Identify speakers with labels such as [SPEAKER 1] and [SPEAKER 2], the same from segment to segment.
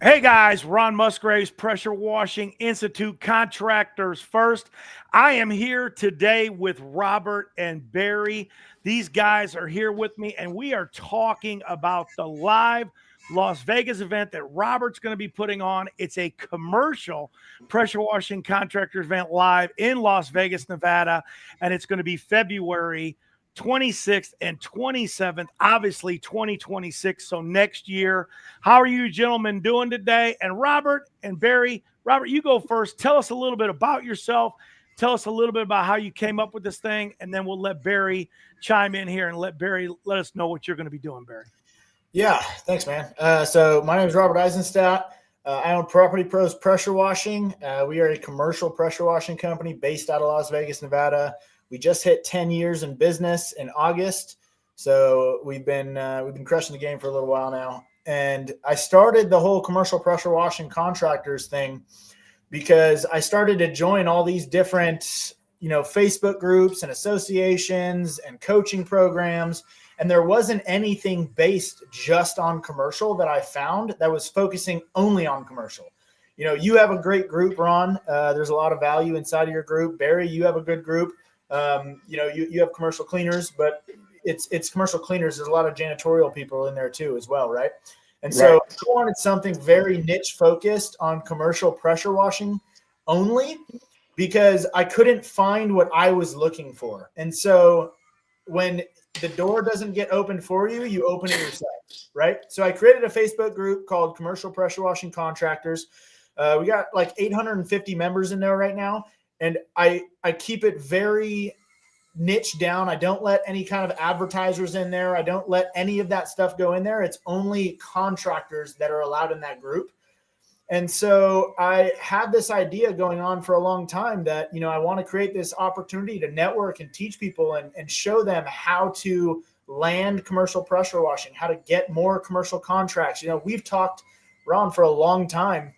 [SPEAKER 1] Hey guys, Ron Musgraves, Pressure Washing Institute, Contractors First. I am here today with Robert and Barry. These guys are here with me, and we are talking about the live Las Vegas event that Robert's going to be putting on. It's a commercial pressure washing contractors event live in Las Vegas, Nevada, and it's going to be February 26th and 27th, obviously 2026. So next year. How are you gentlemen doing today? And Robert and Barry, Robert, you go first. Tell us a little bit about yourself. Tell us a little bit about how you came up with this thing, and then we'll let Barry chime in here and let us know what you're going to be doing, Barry.
[SPEAKER 2] Yeah, thanks, man. So my name is Robert Eisenstadt. I own Property Pros Pressure Washing. We are a commercial pressure washing company based out of Las Vegas, Nevada. We just hit 10 years in business in August, so we've been crushing the game for a little while now. And I started the whole commercial pressure washing contractors thing because I started to join all these different, Facebook groups and associations and coaching programs. And there wasn't anything based just on commercial that I found that was focusing only on commercial. You have a great group, Ron. There's a lot of value inside of your group. Barry, you have a good group. You have commercial cleaners, but it's commercial cleaners. There's a lot of janitorial people in there too, as well. Right. And so I wanted something very niche focused on commercial pressure washing only because I couldn't find what I was looking for. And so when the door doesn't get opened for you, you open it yourself. Right. So I created a Facebook group called Commercial Pressure Washing Contractors. We got like 850 members in there right now. And I keep it very niche down. I don't let any kind of advertisers in there. I don't let any of that stuff go in there. It's only contractors that are allowed in that group. And so I had this idea going on for a long time that, I want to create this opportunity to network and teach people and show them how to land commercial pressure washing, how to get more commercial contracts. We've talked, Ron, for a long time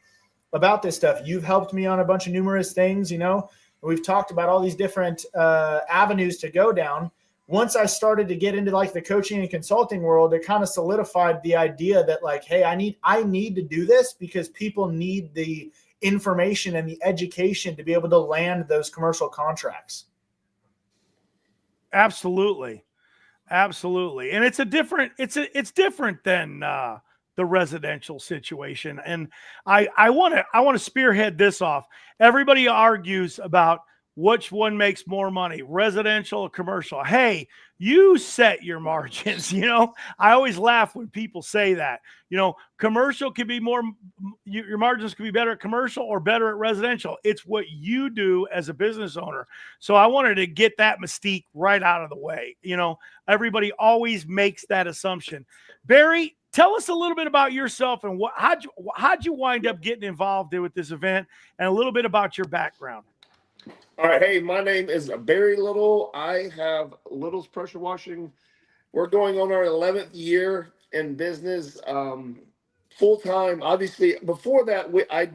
[SPEAKER 2] about this stuff. You've helped me on a bunch of numerous things, we've talked about all these different avenues to go down. Once I started to get into like the coaching and consulting world, it kind of solidified the idea that like, hey, I need to do this because people need the information and the education to be able to land those commercial contracts.
[SPEAKER 1] Absolutely. Absolutely. And it's different than the residential situation. And I want to spearhead this off. Everybody argues about which one makes more money, residential or commercial. Hey, you set your margins. I always laugh when people say that. Commercial can be more, your margins can be better at commercial or better at residential. It's what you do as a business owner. So I wanted to get that mystique right out of the way. Everybody always makes that assumption. Barry, tell us a little bit about yourself and how'd you wind up getting involved with this event, and a little bit about your background.
[SPEAKER 3] All right. Hey, my name is Barry Little. I have Little's Pressure Washing. We're going on our 11th year in business, full-time. Obviously, before that, I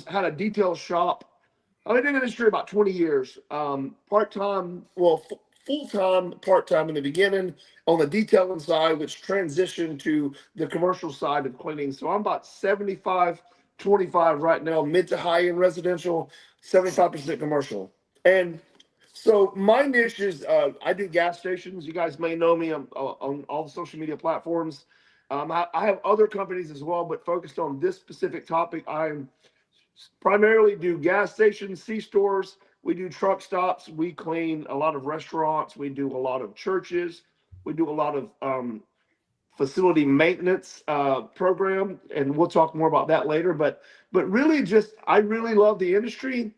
[SPEAKER 3] had a detail shop. I've been in the industry about 20 years, part-time, full-time, part-time in the beginning on the detailing side, which transitioned to the commercial side of cleaning. So I'm about 75-25 right now, mid to high end residential, 75% commercial. And so my niche is I do gas stations. You guys may know me on all the social media platforms. I have other companies as well, but focused on this specific topic. I primarily do gas stations, C-stores. We do truck stops. We clean a lot of restaurants. We do a lot of churches. We do a lot of facility maintenance program, and we'll talk more about that later. But really, I really love the industry,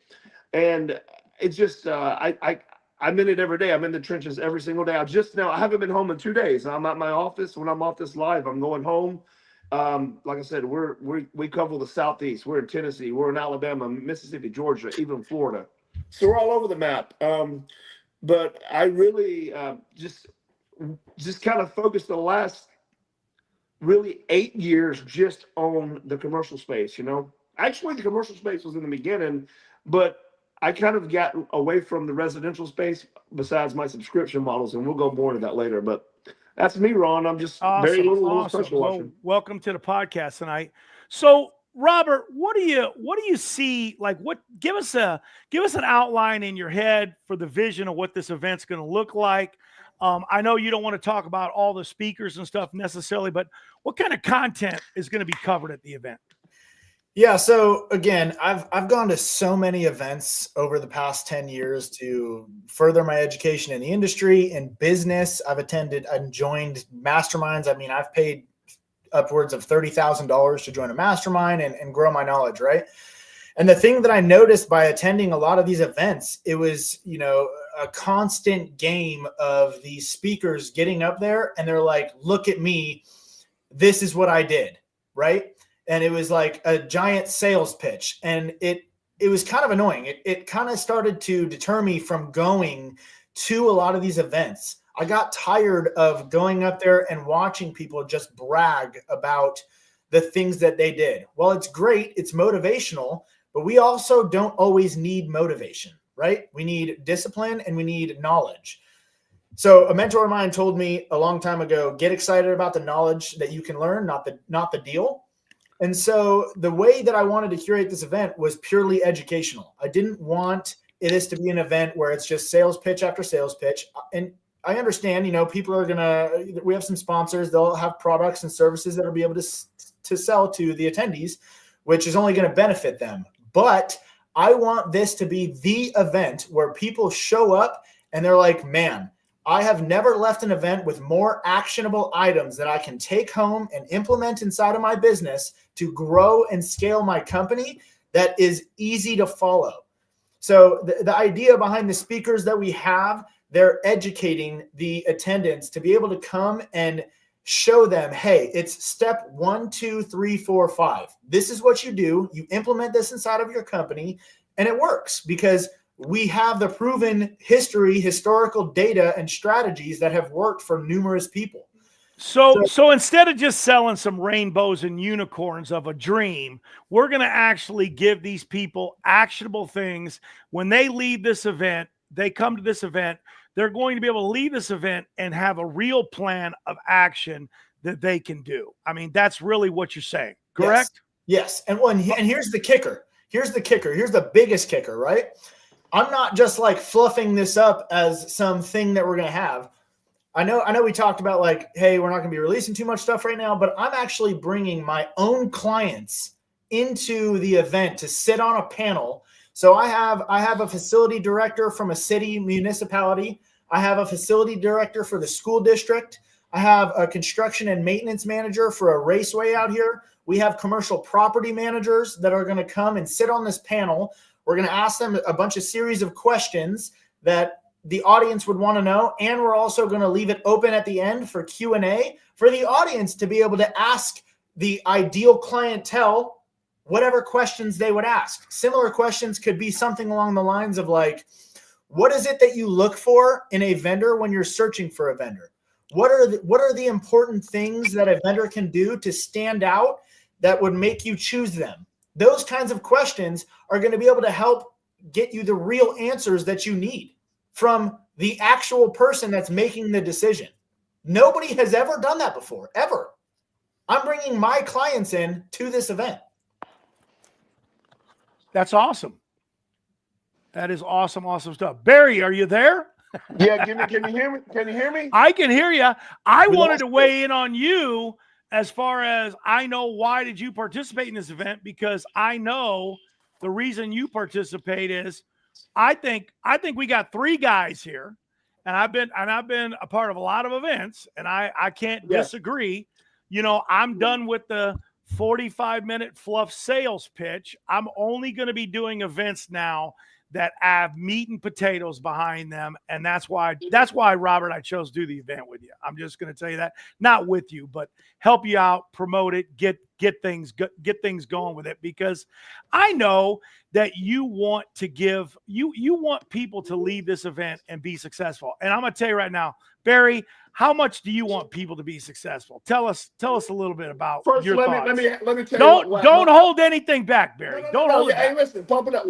[SPEAKER 3] and it's just I'm in it every day. I'm in the trenches every single day. I haven't been home in 2 days. I'm at my office. When I'm off this live, I'm going home. Like I said, we cover the Southeast. We're in Tennessee. We're in Alabama, Mississippi, Georgia, even Florida. So we're all over the map. But I really just kind of focused the last really 8 years just on the commercial space. Actually, the commercial space was in the beginning, but I kind of got away from the residential space besides my subscription models, and we'll go more into that later. But that's me, Ron. I'm just
[SPEAKER 1] awesome,
[SPEAKER 3] very little
[SPEAKER 1] awesome.
[SPEAKER 3] special watching.
[SPEAKER 1] Welcome to the podcast tonight. So, Robert, what do you see? Like, give us an outline in your head for the vision of what this event's going to look like. I know you don't want to talk about all the speakers and stuff necessarily, but what kind of content is going to be covered at the event?
[SPEAKER 2] Yeah. So again, I've gone to so many events over the past 10 years to further my education in the industry and business. I've attended and joined masterminds. I mean, I've paid upwards of $30,000 to join a mastermind and grow my knowledge. Right. And the thing that I noticed by attending a lot of these events, it was, a constant game of these speakers getting up there and they're like, look at me. This is what I did. Right. And it was like a giant sales pitch. And it was kind of annoying. It kind of started to deter me from going to a lot of these events. I got tired of going up there and watching people just brag about the things that they did. Well, it's great. It's motivational, but we also don't always need motivation, right? We need discipline and we need knowledge. So a mentor of mine told me a long time ago, get excited about the knowledge that you can learn, not the deal. And so the way that I wanted to curate this event was purely educational. I didn't want this to be an event where it's just sales pitch after sales pitch. And I understand, people are we have some sponsors, they'll have products and services that will be able to sell to the attendees, which is only going to benefit them. But I want this to be the event where people show up and they're like, man, I have never left an event with more actionable items that I can take home and implement inside of my business to grow and scale my company that is easy to follow. So the idea behind the speakers that we have, they're educating the attendants to be able to come and show them, hey, it's step 1, 2, 3, 4, 5. This is what you do. You implement this inside of your company and it works because we have the proven historical data and strategies that have worked for numerous people.
[SPEAKER 1] So instead of just selling some rainbows and unicorns of a dream, we're going to actually give these people actionable things. When they leave this event, they come to this event, they're going to be able to leave this event and have a real plan of action that they can do. I mean, that's really what you're saying, correct?
[SPEAKER 2] Yes. And here's the kicker. Here's the biggest kicker, right? I'm not just like fluffing this up as something that we're going to have. I know we talked about like, hey, we're not going to be releasing too much stuff right now, but I'm actually bringing my own clients into the event to sit on a panel. So I have a facility director from a city municipality. I have a facility director for the school district. I have a construction and maintenance manager for a raceway out here. We have commercial property managers that are going to come and sit on this panel. We're going to ask them a bunch of series of questions that the audience would want to know. And we're also going to leave it open at the end for Q&A for the audience to be able to ask the ideal clientele whatever questions they would ask. Similar questions could be something along the lines of like, what is it that you look for in a vendor when you're searching for a vendor? What are the important things that a vendor can do to stand out that would make you choose them? Those kinds of questions are going to be able to help get you the real answers that you need from the actual person that's making the decision. Nobody has ever done that before, ever. I'm bringing my clients in to this event.
[SPEAKER 1] That's awesome. That is awesome, awesome stuff. Barry, are you there?
[SPEAKER 3] Yeah, can you hear me? Can you hear me?
[SPEAKER 1] I can hear you. I wanted to weigh in on you as far as I know why did you participate in this event, because I know the reason you participate is I think we got 3 guys here, and I've been a part of a lot of events, and I can't disagree. I'm done with the 45-minute fluff sales pitch. I'm only going to be doing events now that have meat and potatoes behind them. And that's why, Robert, I chose to do the event with you. I'm just going to tell you that, not with you, but help you out, promote it, get things going with it, because I know that you want to give, you want people to leave this event and be successful. And I'm going to tell you right now, Barry, how much do you want people to be successful? Tell us a little bit about
[SPEAKER 3] First,
[SPEAKER 1] your thoughts.
[SPEAKER 3] let me tell you.
[SPEAKER 1] Don't hold anything back, Barry. Don't hold it back.
[SPEAKER 3] Hey, listen, pump it up.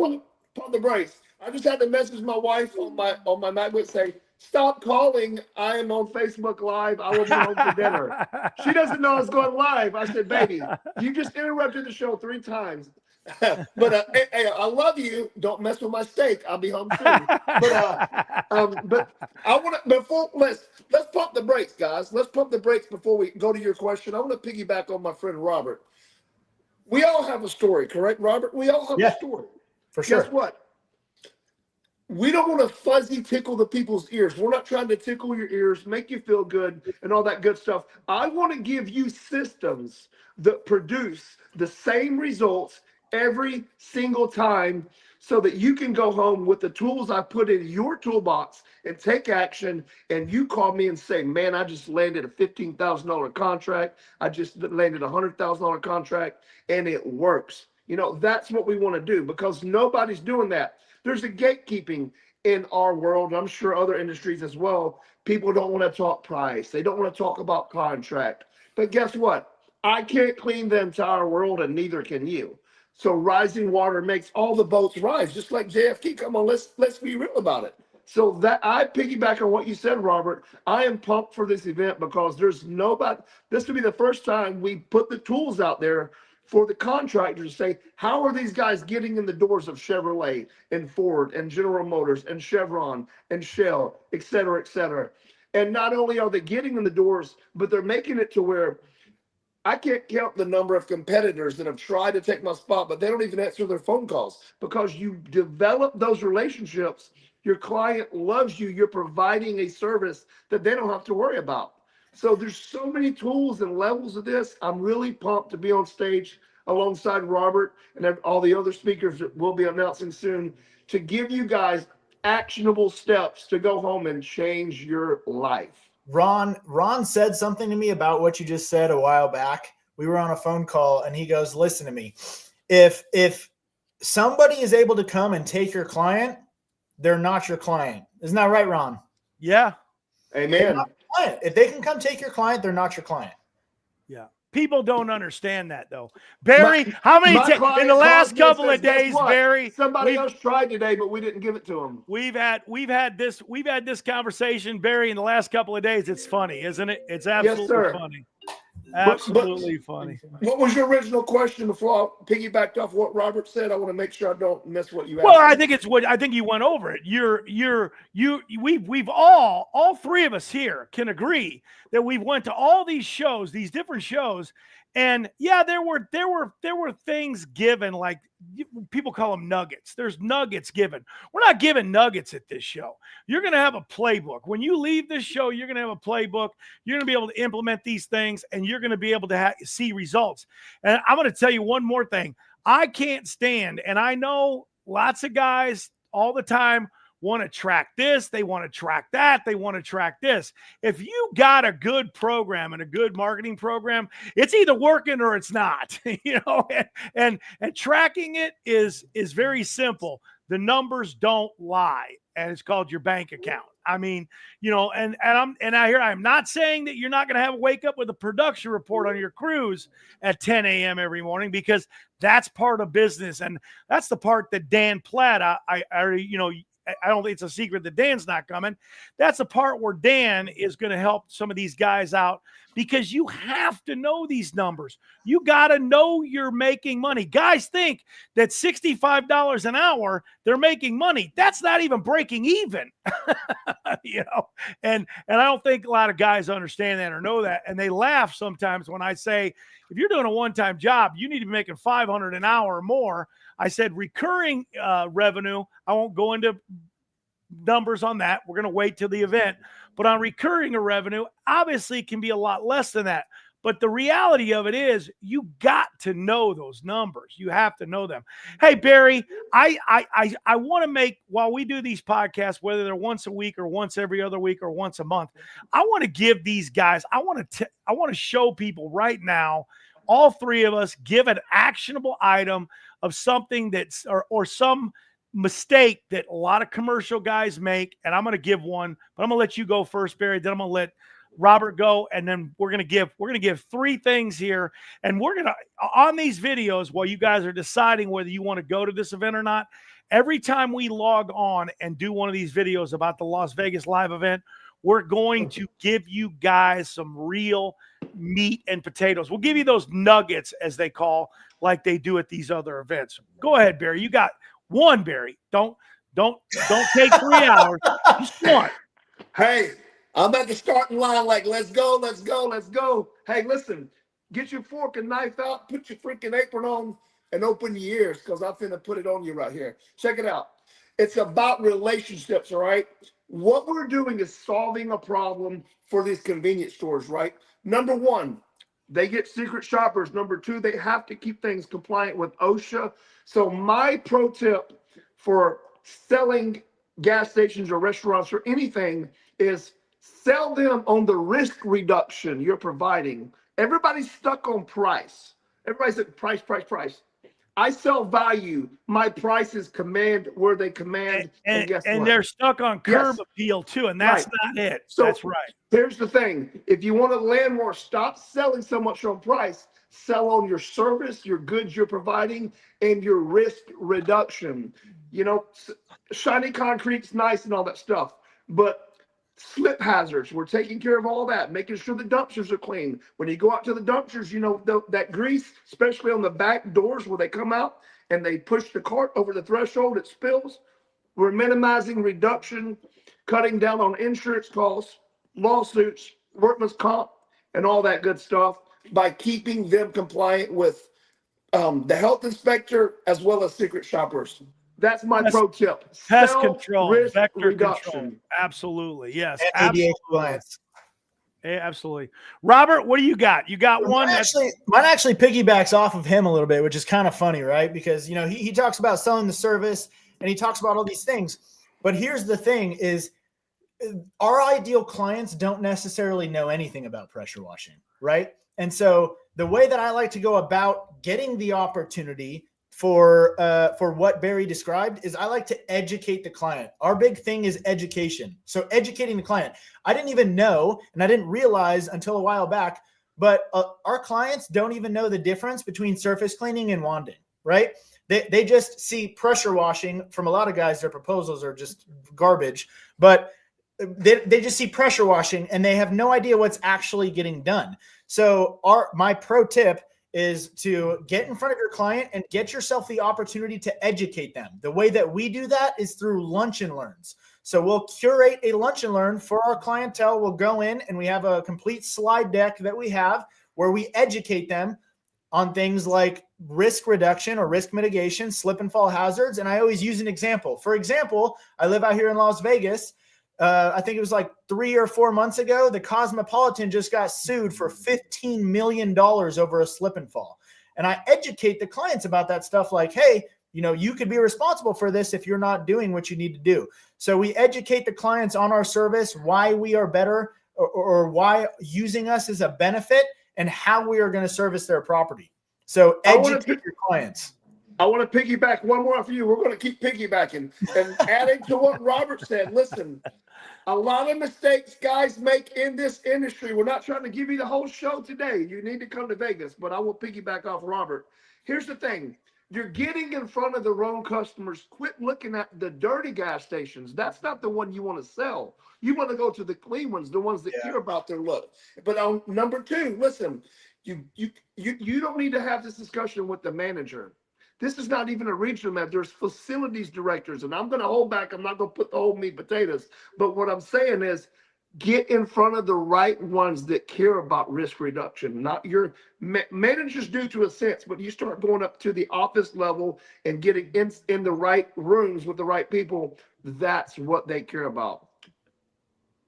[SPEAKER 3] Pump the brakes. I just had to message my wife on my night with say, stop calling. I am on Facebook Live. I will be home for dinner. She doesn't know I was going live. I said, baby, you just interrupted the show 3 times. But hey, I love you. Don't mess with my steak. I'll be home soon. But I want to before let's pump the brakes, guys. Let's pump the brakes before we go to your question. I want to piggyback on my friend Robert. We all have a story, correct, Robert? We all have a story.
[SPEAKER 2] For sure.
[SPEAKER 3] Guess what? We don't want to fuzzy tickle the people's ears. We're not trying to tickle your ears, make you feel good, and all that good stuff. I want to give you systems that produce the same results every single time so that you can go home with the tools I put in your toolbox and take action. And you call me and say, man, I just landed a $15,000 contract. I just landed a $100,000 contract, and it works. You know, that's what we want to do because nobody's doing that. There's a gatekeeping in our world. I'm sure other industries as well. People don't want to talk price. They don't want to talk about contract. But guess what? I can't clean the entire world, and neither can you. So rising water makes all the boats rise, just like JFK. Come on, let's be real about it. So that I piggyback on what you said, Robert. I am pumped for this event because there's nobody. This will be the first time we put the tools out there for the contractors to say, how are these guys getting in the doors of Chevrolet and Ford and General Motors and Chevron and Shell, et cetera, et cetera. And not only are they getting in the doors, but they're making it to where I can't count the number of competitors that have tried to take my spot, but they don't even answer their phone calls because you develop those relationships. Your client loves you. You're providing a service that they don't have to worry about. So there's so many tools and levels of this. I'm really pumped to be on stage alongside Robert and all the other speakers that we'll be announcing soon to give you guys actionable steps to go home and change your life.
[SPEAKER 2] Ron said something to me about what you just said a while back. We were on a phone call and he goes, listen to me. If somebody is able to come and take your client, they're not your client. Isn't that right, Ron?
[SPEAKER 1] Yeah.
[SPEAKER 3] Amen.
[SPEAKER 2] If they can come take your client, they're not your client.
[SPEAKER 1] Yeah. People don't understand that though. Barry, how many in the last couple of days, Barry?
[SPEAKER 3] Somebody else tried today, but we didn't give it to them.
[SPEAKER 1] We've had this conversation, Barry, in the last couple of days. It's funny, isn't it? It's absolutely funny. Absolutely funny.
[SPEAKER 3] What was your original question before I piggybacked off what Robert said? I want to make sure I don't miss what you asked.
[SPEAKER 1] Well, I think you went over it. We've all 3 of us here can agree that we've went to all these shows, these different shows, and yeah, there were things given, like people call them nuggets. There's nuggets given. We're not giving nuggets at this show. You're going to have a playbook. When you leave this show, you're going to have a playbook. You're going to be able to implement these things, and you're going to be able to see results. And I'm going to tell you one more thing. I can't stand, and I know lots of guys all the time want to track this, they want to track that, they want to track this. If you got a good program and a good marketing program, it's either working or it's not. And tracking it is very simple. The numbers don't lie, and it's called your bank account. I mean, I'm not saying that you're not going to have a wake up with a production report on your crews at 10 a.m. every morning, because that's part of business, and that's the part that Dan Platt, I don't think it's a secret that Dan's not coming. That's the part where Dan is going to help some of these guys out, because you have to know these numbers. You got to know you're making money. Guys think that $65 an hour, they're making money. That's not even breaking even, and I don't think a lot of guys understand that or know that. And they laugh sometimes when I say, if you're doing a one-time job, you need to be making $500 an hour or more. I said recurring revenue, I won't go into numbers on that. We're going to wait till the event. But on recurring revenue, obviously it can be a lot less than that. But the reality of it is, you got to know those numbers. You have to know them. Hey, Barry, I want to make, while we do these podcasts, whether they're once a week or once every other week or once a month, I want to give these guys, I want to show people right now, all 3 of us give an actionable item of something that's, or some mistake that a lot of commercial guys make. And I'm going to give one, but I'm going to let you go first, Barry. Then I'm going to let Robert go. And then we're going to give 3 things here. And we're going to, on these videos, while you guys are deciding whether you want to go to this event or not, every time we log on and do one of these videos about the Las Vegas live event, we're going to give you guys some real meat and potatoes. We'll give you those nuggets, as they call, like they do at these other events. Go ahead, Barry. You got one, Barry. Don't take 3 hours. Just one.
[SPEAKER 3] Hey, I'm at the starting line like, let's go, let's go, let's go. Hey, listen, get your fork and knife out, put your freaking apron on, and open your ears, because I'm finna put it on you right here. Check it out. It's about relationships, all right? What we're doing is solving a problem for these convenience stores, right? Number one, they get secret shoppers. Number two, they have to keep things compliant with OSHA. So my pro tip for selling gas stations or restaurants or anything is sell them on the risk reduction you're providing. Everybody's stuck on price. Everybody's at price, price, price. I sell value. My prices command where they command. And guess what?
[SPEAKER 1] They're stuck on curb appeal too, and that's not it. So that's right.
[SPEAKER 3] Here's the thing. If you want to land more, stop selling so much on price. Sell on your service, your goods you're providing, and your risk reduction. You know, shiny concrete's nice and all that stuff, but slip hazards, we're taking care of all that, making sure the dumpsters are clean. When you go out to the dumpsters, you know, that grease, especially on the back doors where they come out and they push the cart over the threshold, it spills. We're minimizing reduction, cutting down on insurance costs, lawsuits, workman's comp, and all that good stuff by keeping them compliant with the health inspector as well as secret shoppers. That's my pro tip.
[SPEAKER 1] Pest control,
[SPEAKER 3] risk
[SPEAKER 1] vector
[SPEAKER 3] reduction.
[SPEAKER 1] control. Absolutely. Yes.
[SPEAKER 2] ADA
[SPEAKER 1] Absolutely. Absolutely. Robert, what do you got? You got one?
[SPEAKER 2] Mine actually piggybacks off of him a little bit, which is kind of funny, right? Because, you know, he talks about selling the service and he talks about all these things. But here's the thing is our ideal clients don't necessarily know anything about pressure washing, right? And so the way that I like to go about getting the opportunity for what Barry described is I like to educate the client. Our big thing is education. So educating the client. I didn't even know, and I didn't realize until a while back, but our clients don't even know the difference between surface cleaning and wanding, right? They just see pressure washing. From a lot of guys, their proposals are just garbage, but they just see pressure washing and they have no idea what's actually getting done. So my pro tip is to get in front of your client and get yourself the opportunity to educate them. The way that we do that is through lunch and learns. So we'll curate a lunch and learn for our clientele. We'll go in and we have a complete slide deck that we have where we educate them on things like risk reduction or risk mitigation, slip and fall hazards. And I always use an example. For example, I live out here in Las Vegas. I think it was like 3 or 4 months ago, the Cosmopolitan just got sued for $15 million over a slip and fall. And I educate the clients about that stuff like, hey, you know, you could be responsible for this if you're not doing what you need to do. So we educate the clients on our service, why we are better or why using us is a benefit and how we are going to service their property. So educate your clients.
[SPEAKER 3] I want to piggyback one more for you. We're going to keep piggybacking and adding to what Robert said. Listen, a lot of mistakes guys make in this industry. We're not trying to give you the whole show today. You need to come to Vegas, but I will piggyback off Robert. Here's the thing. You're getting in front of the wrong customers. Quit looking at the dirty gas stations. That's not the one you want to sell. You want to go to the clean ones, the ones that care about their look. But on number two, listen, you don't need to have this discussion with the manager. This is not even a regional manager. There's facilities directors, and I'm going to hold back. I'm not going to put the whole meat potatoes. But what I'm saying is get in front of the right ones that care about risk reduction. Not your managers do to a sense, but you start going up to the office level and getting in the right rooms with the right people. That's what they care about.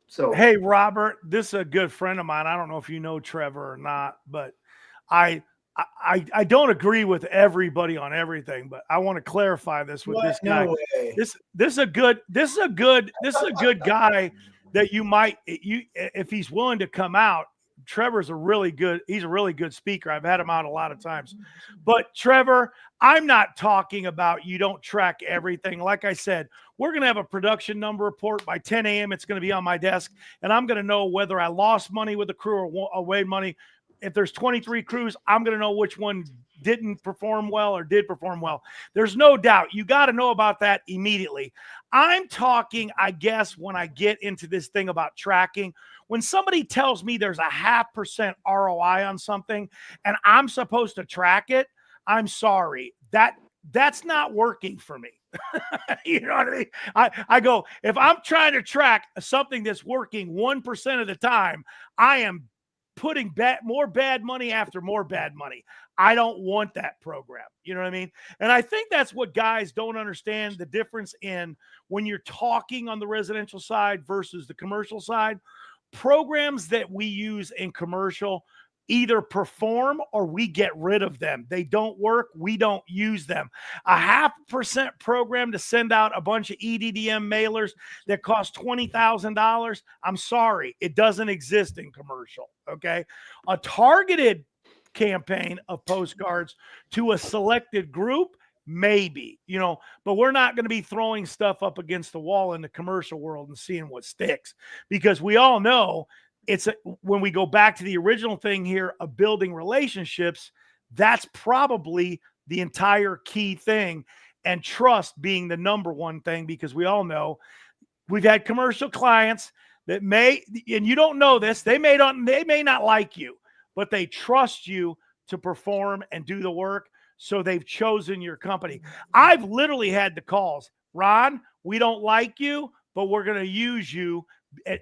[SPEAKER 3] So,
[SPEAKER 1] hey, Robert, this is a good friend of mine. I don't know if you know Trevor or not, but I don't agree with everybody on everything, but I want to clarify this with this guy.
[SPEAKER 2] No way.
[SPEAKER 1] This is a good guy that if he's willing to come out. Trevor's he's a really good speaker. I've had him out a lot of times. But Trevor, I'm not talking about you don't track everything. Like I said, we're going to have a production number report by 10 a.m. It's going to be on my desk, and I'm going to know whether I lost money with the crew or made money. If there's 23 crews, I'm going to know which one didn't perform well or did perform well. There's no doubt. You got to know about that immediately. I'm talking, I guess, when I get into this thing about tracking, when somebody tells me there's a 0.5% ROI on something and I'm supposed to track it, I'm sorry. That's not working for me. You know what I mean? I go, if I'm trying to track something that's working 1% of the time, I am putting more bad money after more bad money. I don't want that program. You know what I mean? And I think that's what guys don't understand, the difference in when you're talking on the residential side versus the commercial side. Programs that we use in commercial either perform or we get rid of them. They don't work. We don't use them. A 0.5% program to send out a bunch of EDDM mailers that cost $20,000. I'm sorry. It doesn't exist in commercial. Okay. A targeted campaign of postcards to a selected group, maybe, but we're not going to be throwing stuff up against the wall in the commercial world and seeing what sticks, because we all know when we go back to the original thing here of building relationships, that's probably the entire key thing, and trust being the number one thing, because we all know we've had commercial clients that and you don't know this, they may not like you, but they trust you to perform and do the work. So they've chosen your company. I've literally had the calls, Ron, we don't like you, but we're going to use you.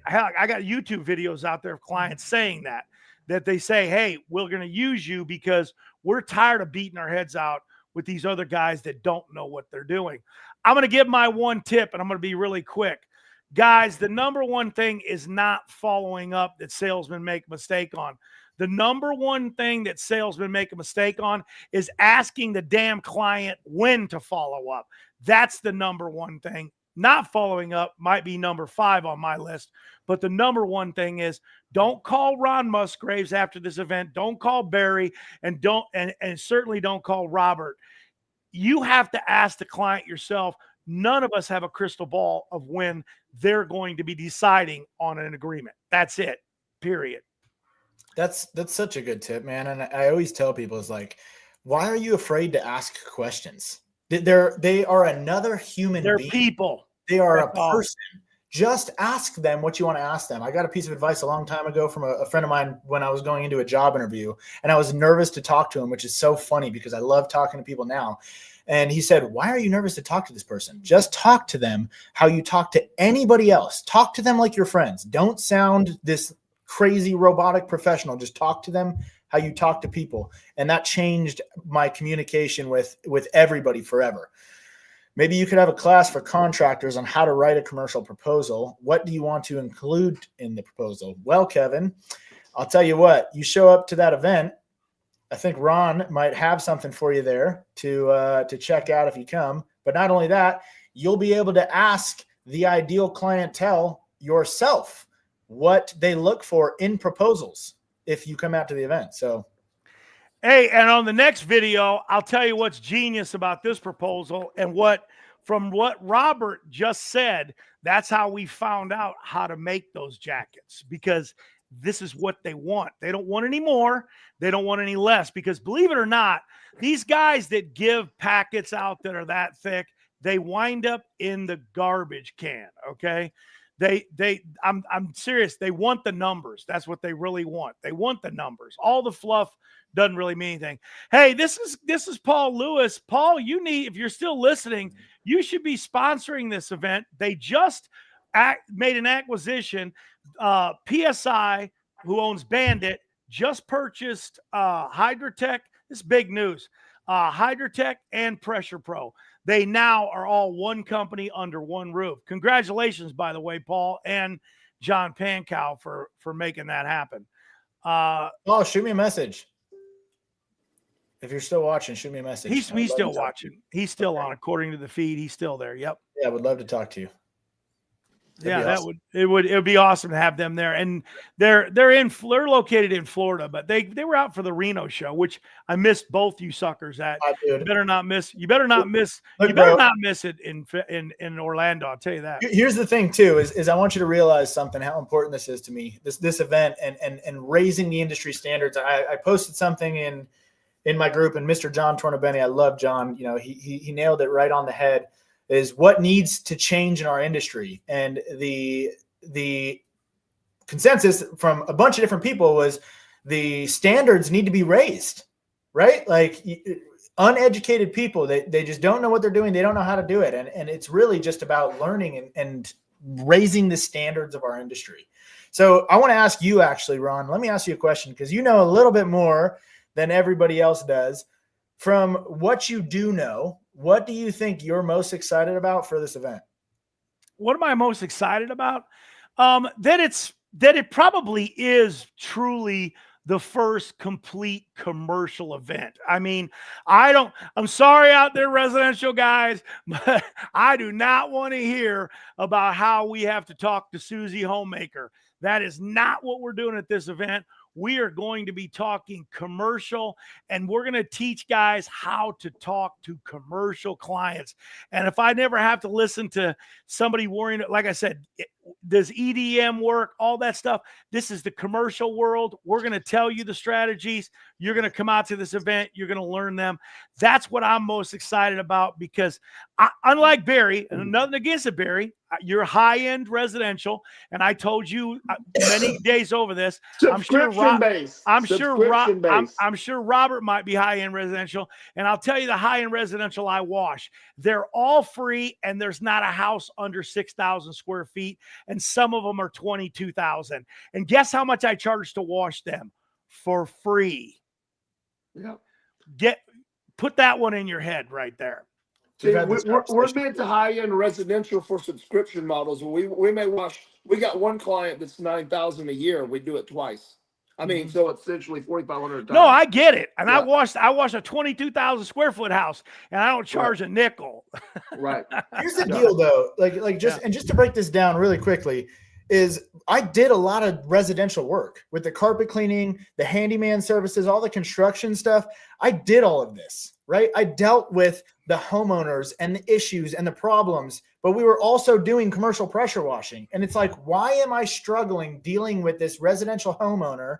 [SPEAKER 1] I got YouTube videos out there of clients saying that they say, hey, we're going to use you because we're tired of beating our heads out with these other guys that don't know what they're doing. I'm going to give my one tip, and I'm going to be really quick. Guys, the number one thing is not following up that salesmen make a mistake on. The number one thing that salesmen make a mistake on is asking the damn client when to follow up. That's the number one thing. Not following up might be number 5 on my list, but the number one thing is don't call Ron Musgraves after this event. Don't call Barry, and certainly don't call Robert. You have to ask the client yourself. None of us have a crystal ball of when they're going to be deciding on an agreement. That's it, period.
[SPEAKER 2] That's such a good tip, man. And I always tell people, is like, why are you afraid to ask questions? They are another human being.
[SPEAKER 1] They're people.
[SPEAKER 2] They are a person. Just ask them what you want to ask them. I got a piece of advice a long time ago from a friend of mine when I was going into a job interview, and I was nervous to talk to him, which is so funny because I love talking to people now. And he said, why are you nervous to talk to this person? Just talk to them how you talk to anybody else. Talk to them like your friends. Don't sound this crazy robotic professional. Just talk to them how you talk to people. And that changed my communication with everybody forever. Maybe you could have a class for contractors on how to write a commercial proposal. What do you want to include in the proposal? Well, Kevin, I'll tell you what, you show up to that event. I think Ron might have something for you there to check out if you come. But not only that, you'll be able to ask the ideal clientele yourself what they look for in proposals if you come out to the event. So,
[SPEAKER 1] hey, and on the next video, I'll tell you what's genius about this proposal, and from what Robert just said, that's how we found out how to make those jackets, because this is what they want. They don't want any more. They don't want any less, because believe it or not, these guys that give packets out that are that thick, they wind up in the garbage can. Okay. I'm serious. They want the numbers. That's what they really want. They want the numbers. All the fluff doesn't really mean anything. Hey, this is Paul Lewis. Paul, if you're still listening, you should be sponsoring this event. They just made an acquisition. PSI, who owns Bandit, just purchased Hydrotech. This is big news. Hydrotech and Pressure Pro. They now are all one company under one roof. Congratulations, by the way, Paul and John Pankow for making that happen.
[SPEAKER 2] Shoot me a message. If you're still watching, shoot me a message.
[SPEAKER 1] He's still watching. He's still on, according to the feed. He's still there. Yep.
[SPEAKER 2] Yeah, I would love to talk to you.
[SPEAKER 1] Awesome. It would be awesome to have them there. And they're located in Florida, but they were out for the Reno show, which I missed both you suckers at. You better not miss it in Orlando. I'll tell you that.
[SPEAKER 2] Here's the thing too, is I want you to realize something, how important this is to me, this event and raising the industry standards. I posted something in my group, and Mr. John Tornabene, I love John. You know, he nailed it right on the head. Is what needs to change in our industry, and the consensus from a bunch of different people was the standards need to be raised, right? Like uneducated people, they just don't know what they're doing. They don't know how to do it. And it's really just about learning and raising the standards of our industry. So I want to ask you actually, Ron, let me ask you a question, because you know a little bit more than everybody else does. From what you do know, what do you think you're most excited about for this event?
[SPEAKER 1] What am I most excited about? That it probably is truly the first complete commercial event. I mean, I'm sorry out there, residential guys, but I do not want to hear about how we have to talk to Susie Homemaker. That is not what we're doing at this event. We are going to be talking commercial, and we're going to teach guys how to talk to commercial clients. And if I never have to listen to somebody worrying, like I said, does EDM work, all that stuff? This is the commercial world. We're going to tell you the strategies. You're going to come out to this event. You're going to learn them. That's what I'm most excited about, because unlike Barry, and nothing against it, Barry, you're high-end residential, and I told you many days over this. I'm sure Robert might be high-end residential, and I'll tell you the high-end residential I wash. They're all free, and there's not a house under 6,000 square feet, and some of them are 22,000. And guess how much I charge to wash them? For free.
[SPEAKER 3] Yeah.
[SPEAKER 1] Put that one in your head right there.
[SPEAKER 3] See, we're meant to high-end residential for subscription models. We may wash. We got one client that's $9,000 a year. We do it twice. I mean, so it's essentially $4,500.
[SPEAKER 1] No, I get it. And yeah. I wash a 22,000 square foot house, and I don't charge a nickel.
[SPEAKER 3] Right.
[SPEAKER 2] Here's the deal, though. Just to break this down really quickly, is I did a lot of residential work with the carpet cleaning, the handyman services, all the construction stuff. I did all of this, right? I dealt with the homeowners and the issues and the problems, but we were also doing commercial pressure washing. And it's like, why am I struggling dealing with this residential homeowner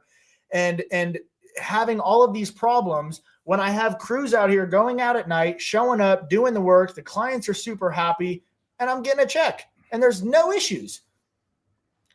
[SPEAKER 2] and having all of these problems when I have crews out here going out at night, showing up, doing the work, the clients are super happy, and I'm getting a check and there's no issues.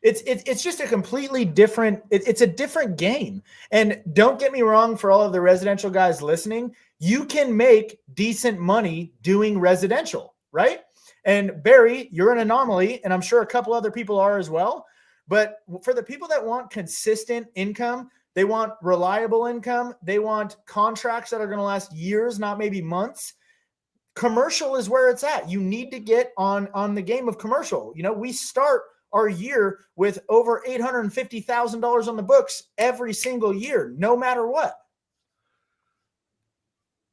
[SPEAKER 2] It's just a completely different, it's a different game. And don't get me wrong, for all of the residential guys listening, you can make decent money doing residential, right? And Barry, you're an anomaly, and I'm sure a couple other people are as well. But for the people that want consistent income, they want reliable income, they want contracts that are going to last years, not maybe months. Commercial is where it's at. You need to get on the game of commercial. You know, we start our year with over $850,000 on the books every single year, no matter what.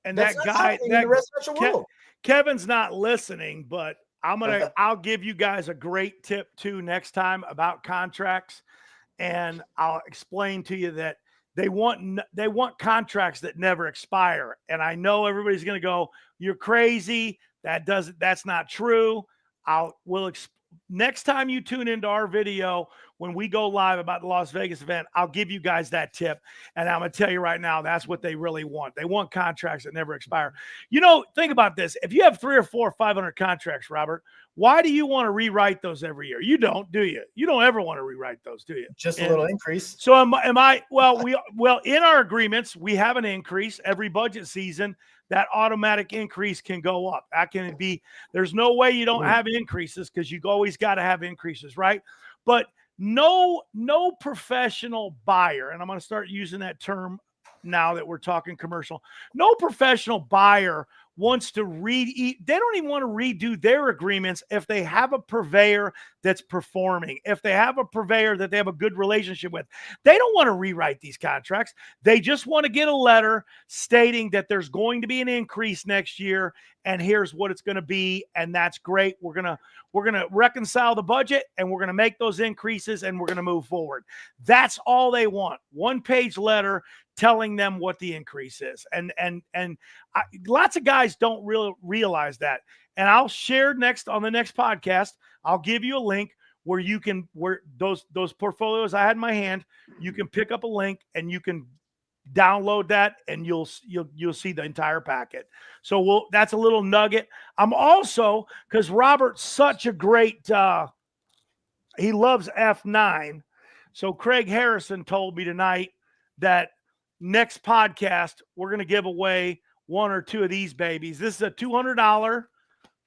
[SPEAKER 1] And that guy, in the residential world. Kevin's not listening, but I'll give you guys a great tip too next time about contracts. And I'll explain to you that they want contracts that never expire. And I know everybody's going to go, "You're crazy. That's not true." Next time you tune into our video, when we go live about the Las Vegas event, I'll give you guys that tip. And I'm going to tell you right now, that's what they really want. They want contracts that never expire. You know, think about this. If you have 300 or 400 or 500 contracts, Robert, why do you want to rewrite those every year? You don't, do you? You don't ever want to rewrite those, do you?
[SPEAKER 2] Just a little increase.
[SPEAKER 1] So well, in our agreements, we have an increase every budget season. That automatic increase can go up. That can be, there's no way you don't have increases, because you always got to have increases, right? But no professional buyer, and I'm going to start using that term now that we're talking commercial, no professional buyer wants to they don't even want to redo their agreements if they have a purveyor that's performing, if they have a purveyor that they have a good relationship with. They don't want to rewrite these contracts. They just want to get a letter stating that there's going to be an increase next year, and here's what it's going to be, and that's great. We're going to reconcile the budget, and we're going to make those increases, and we're going to move forward. That's all they want. One-page letter telling them what the increase is. And lots of guys don't really realize that. And I'll share on the next podcast, I'll give you a link where those portfolios I had in my hand, you can pick up a link and you can download that and you'll see the entire packet. So that's a little nugget. I'm also, because Robert's such a great he loves F9. So Craig Harrison told me tonight that next podcast we're going to give away one or two of these babies. This is a $200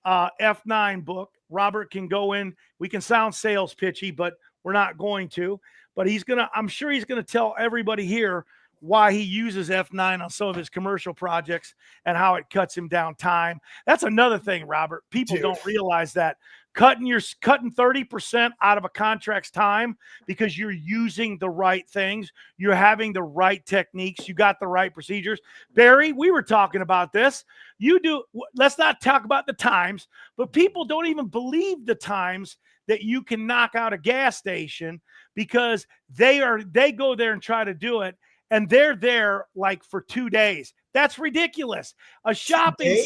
[SPEAKER 1] F9 book. Robert can go in. We can sound sales pitchy, but we're not going to. But I'm sure he's going to tell everybody here why he uses F9 on some of his commercial projects and how it cuts him down time. That's another thing, Robert. People don't realize that cutting 30% out of a contract's time because you're using the right things. You're having the right techniques. You got the right procedures. Barry, we were talking about this. Let's not talk about the times, but people don't even believe the times that you can knock out a gas station because they go there and try to do it. And they're there like for 2 days. That's ridiculous. A shopping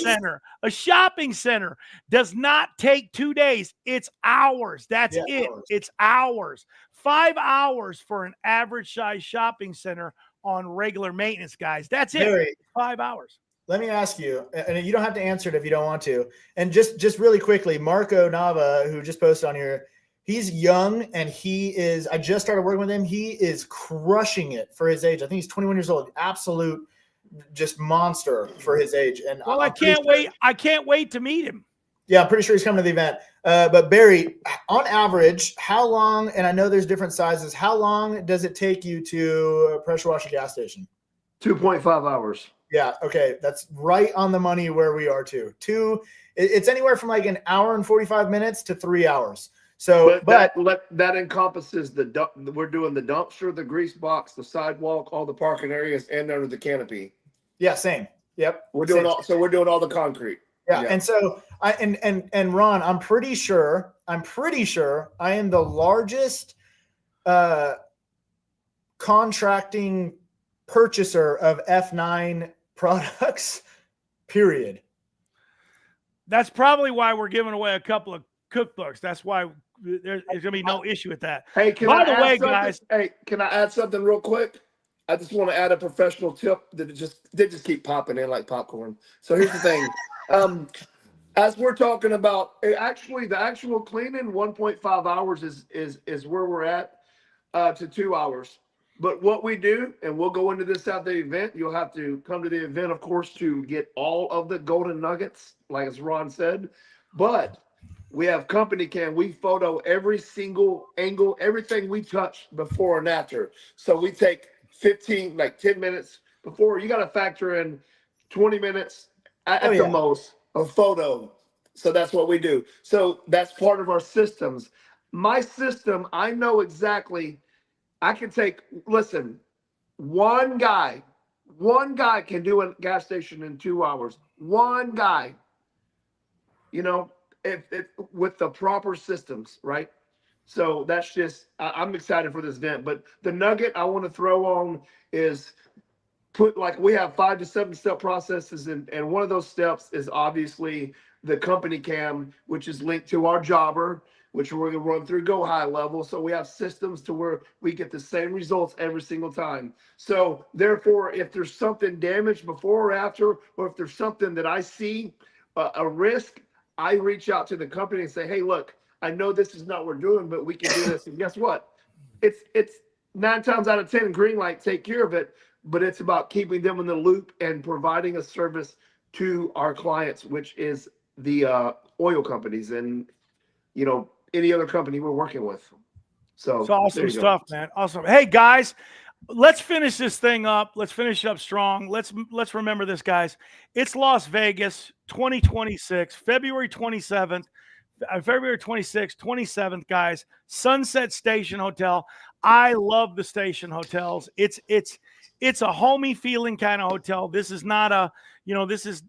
[SPEAKER 1] center does not take 2 days. It's hours. That's it. Hours. It's hours. 5 hours for an average size shopping center on regular maintenance, guys. That's it. 5 hours.
[SPEAKER 2] Let me ask you, and you don't have to answer it if you don't want to. And just really quickly, Marco Nava, who just posted on here, he's young and I just started working with him. He is crushing it for his age. I think he's 21 years old. Absolute just monster for his age. And
[SPEAKER 1] I can't wait. I can't wait to meet him.
[SPEAKER 2] Yeah, I'm pretty sure he's coming to the event. But Barry, on average, how long, and I know there's different sizes, how long does it take you to pressure wash a gas station?
[SPEAKER 3] 2.5 hours.
[SPEAKER 2] Yeah. Okay. That's right on the money where we are too. It's anywhere from like an hour and 45 minutes to 3 hours. So, but
[SPEAKER 3] that encompasses we're doing the dumpster, the grease box, the sidewalk, all the parking areas, and under the canopy.
[SPEAKER 2] Yeah, same. Yep.
[SPEAKER 3] We're doing all the concrete.
[SPEAKER 2] Yeah. And so and Ron, I'm pretty sure I am the largest contracting purchaser of F9 products, period.
[SPEAKER 1] That's probably why we're giving away a couple of cookbooks. That's why there's going to be no issue with that.
[SPEAKER 3] Hey, can I add something real quick? I just want to add a professional tip that they just keep popping in like popcorn. So here's the thing. As we're talking about, actually the actual cleaning, 1.5 hours is where we're at to 2 hours. But what we do, and we'll go into this at the event, you'll have to come to the event, of course, to get all of the golden nuggets, like as Ron said. But we have company cam. We photo every single angle, everything we touch before and after. So we take 10 minutes before. You got to factor in 20 minutes at the most of photo. So that's what we do. So that's part of our systems. My system, I know exactly. I can listen, one guy can do a gas station in 2 hours. One guy, if with the proper systems, right? So that's just, I'm excited for this event. But the nugget I want to throw on is we have 5 to 7 step processes. And one of those steps is obviously the company cam, which is linked to our jobber, which we're going to run through Go High level. So we have systems to where we get the same results every single time. So therefore, if there's something damaged before or after, or if there's something that I see a risk, I reach out to the company and say, hey, look, I know this is not what we're doing, but we can do this. And guess what? It's 9 times out of 10 green light, take care of it. But it's about keeping them in the loop and providing a service to our clients, which is the oil companies and, any other company we're working with. So
[SPEAKER 1] it's awesome stuff, man. Awesome. Hey guys, let's finish this thing up. Let's finish it up strong. Let's remember this, guys. It's Las Vegas 2026, February 27th, February 26th, 27th, guys. Sunset Station Hotel. I love the Station hotels. It's a homey feeling kind of hotel. This is not this is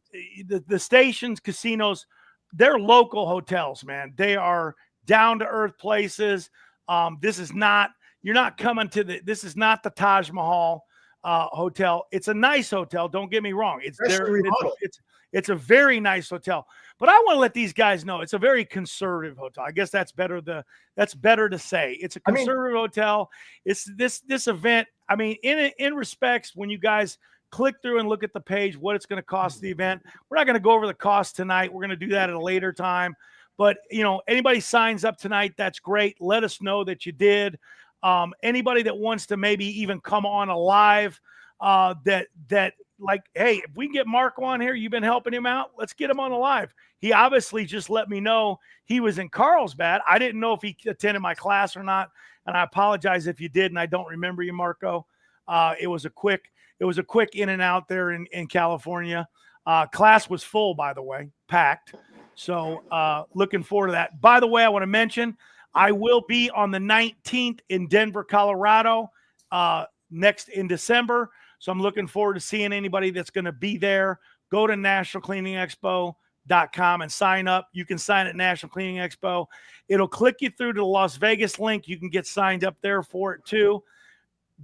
[SPEAKER 1] the Stations casinos. They're local hotels, man. They are down to earth places. This is not the Taj Mahal. hotel. It's a nice hotel. Don't get me wrong. It's there.
[SPEAKER 2] Freshly remodeled.
[SPEAKER 1] It's a very nice hotel. But I want to let these guys know it's a very conservative hotel. I guess that's better to say. It's a conservative hotel. It's this event. I mean, in respects, when you guys click through and look at the page, what it's going to cost the event. We're not going to go over the cost tonight. We're going to do that at a later time. But anybody signs up tonight, that's great. Let us know that you did. Anybody that wants to maybe even come on a live, that like, hey, if we get Marco on here, you've been helping him out, let's get him on a live. He obviously just let me know he was in Carlsbad. I didn't know if he attended my class or not, and I apologize if you did, and I don't remember you, Marco. It was a quick in and out there in California. Class was full, by the way, packed. So looking forward to that. By the way, I want to mention I will be on the 19th in Denver, Colorado, next in December. So I'm looking forward to seeing anybody that's going to be there. Go to nationalcleaningexpo.com and sign up. You can sign at National Cleaning Expo. It'll click you through to the Las Vegas link. You can get signed up there for it too.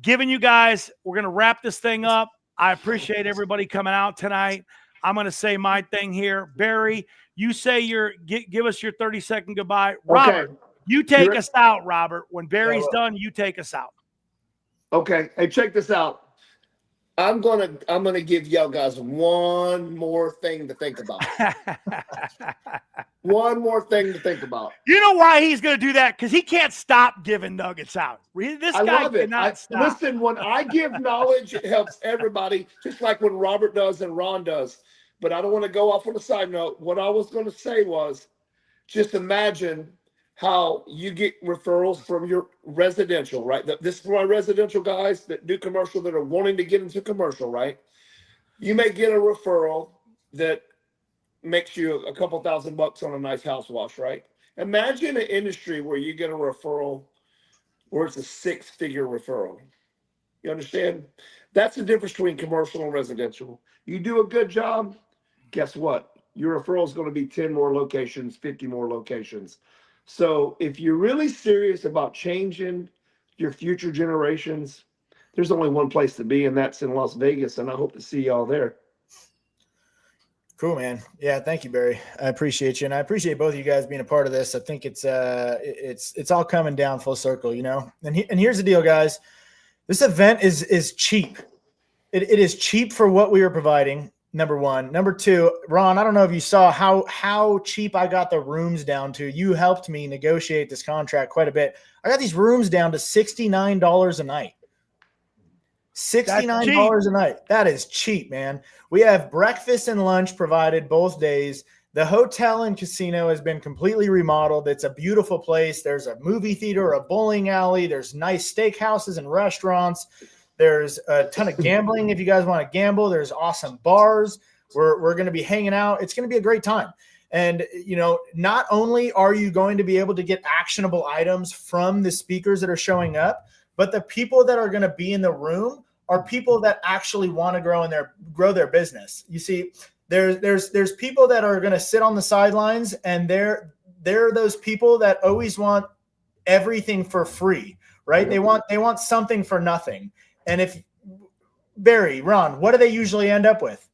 [SPEAKER 1] Giving you guys, we're going to wrap this thing up. I appreciate everybody coming out tonight. I'm going to say my thing here. Barry, you say give us your 30-second goodbye. Robert, you take us out, Robert. When Barry's done, you take us out.
[SPEAKER 3] Okay. Hey, check this out. I'm gonna give y'all guys one more thing to think about. One more thing to think about.
[SPEAKER 1] You know why he's going to do that? Because he can't stop giving nuggets out. This guy cannot stop.
[SPEAKER 3] Listen, when I give knowledge, it helps everybody, just like when Robert does and Ron does. But I don't want to go off on a side note. What I was going to say was, just imagine how you get referrals from your residential, right? This is my residential guys that do commercial that are wanting to get into commercial, right? You may get a referral that makes you a couple $1,000 on a nice house wash, right? Imagine an industry where you get a referral where it's a 6-figure referral. You understand? That's the difference between commercial and residential. You do a good job, guess what? Your referral is going to be 10 more locations, 50 more locations. So if you're really serious about changing your future generations, there's only one place to be, and that's in Las Vegas. And I hope to see y'all there.
[SPEAKER 2] Cool, man. Yeah, thank you, Barry. I appreciate you, and I appreciate both of you guys being a part of this. I think it's all coming down full circle, And here's the deal, guys. This event is cheap. It is cheap for what we are providing. Number one. Number two, Ron, I don't know if you saw how cheap I got the rooms down to. You helped me negotiate this contract quite a bit. I got these rooms down to $69 a night. $69 a night. That is cheap, man. We have breakfast and lunch provided both days. The hotel and casino has been completely remodeled. It's a beautiful place. There's a movie theater, a bowling alley. There's nice steakhouses and restaurants. There's a ton of gambling if you guys want to gamble. There's awesome bars. We're going to be hanging out. It's going to be a great time. And, not only are you going to be able to get actionable items from the speakers that are showing up, but the people that are going to be in the room are people that actually want to grow their business. You see, there's people that are going to sit on the sidelines, and they're those people that always want everything for free, right? They want something for nothing. And if Barry, Ron, what do they usually end up with?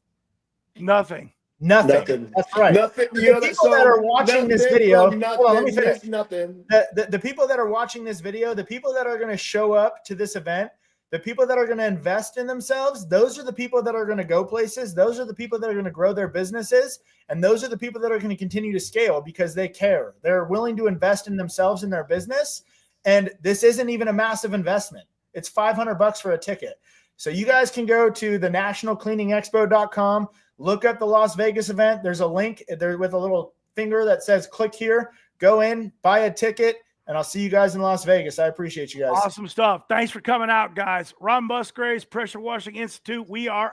[SPEAKER 1] Nothing.
[SPEAKER 2] That's right.
[SPEAKER 3] Nothing.
[SPEAKER 2] The people that are watching this video, hold on, let me finish.
[SPEAKER 3] Nothing.
[SPEAKER 2] The people that are watching this video, the people that are going to show up to this event, the people that are going to invest in themselves, those are the people that are going to go places. Those are the people that are going to grow their businesses. And those are the people that are going to continue to scale because they care. They're willing to invest in themselves and their business. And this isn't even a massive investment. It's $500 for a ticket. So you guys can go to the nationalcleaningexpo.com, look up the Las Vegas event. There's a link there with a little finger that says click here. Go in, buy a ticket, and I'll see you guys in Las Vegas. I appreciate you guys.
[SPEAKER 1] Awesome stuff. Thanks for coming out, guys. Ron Musgraves, Pressure Washing Institute. We are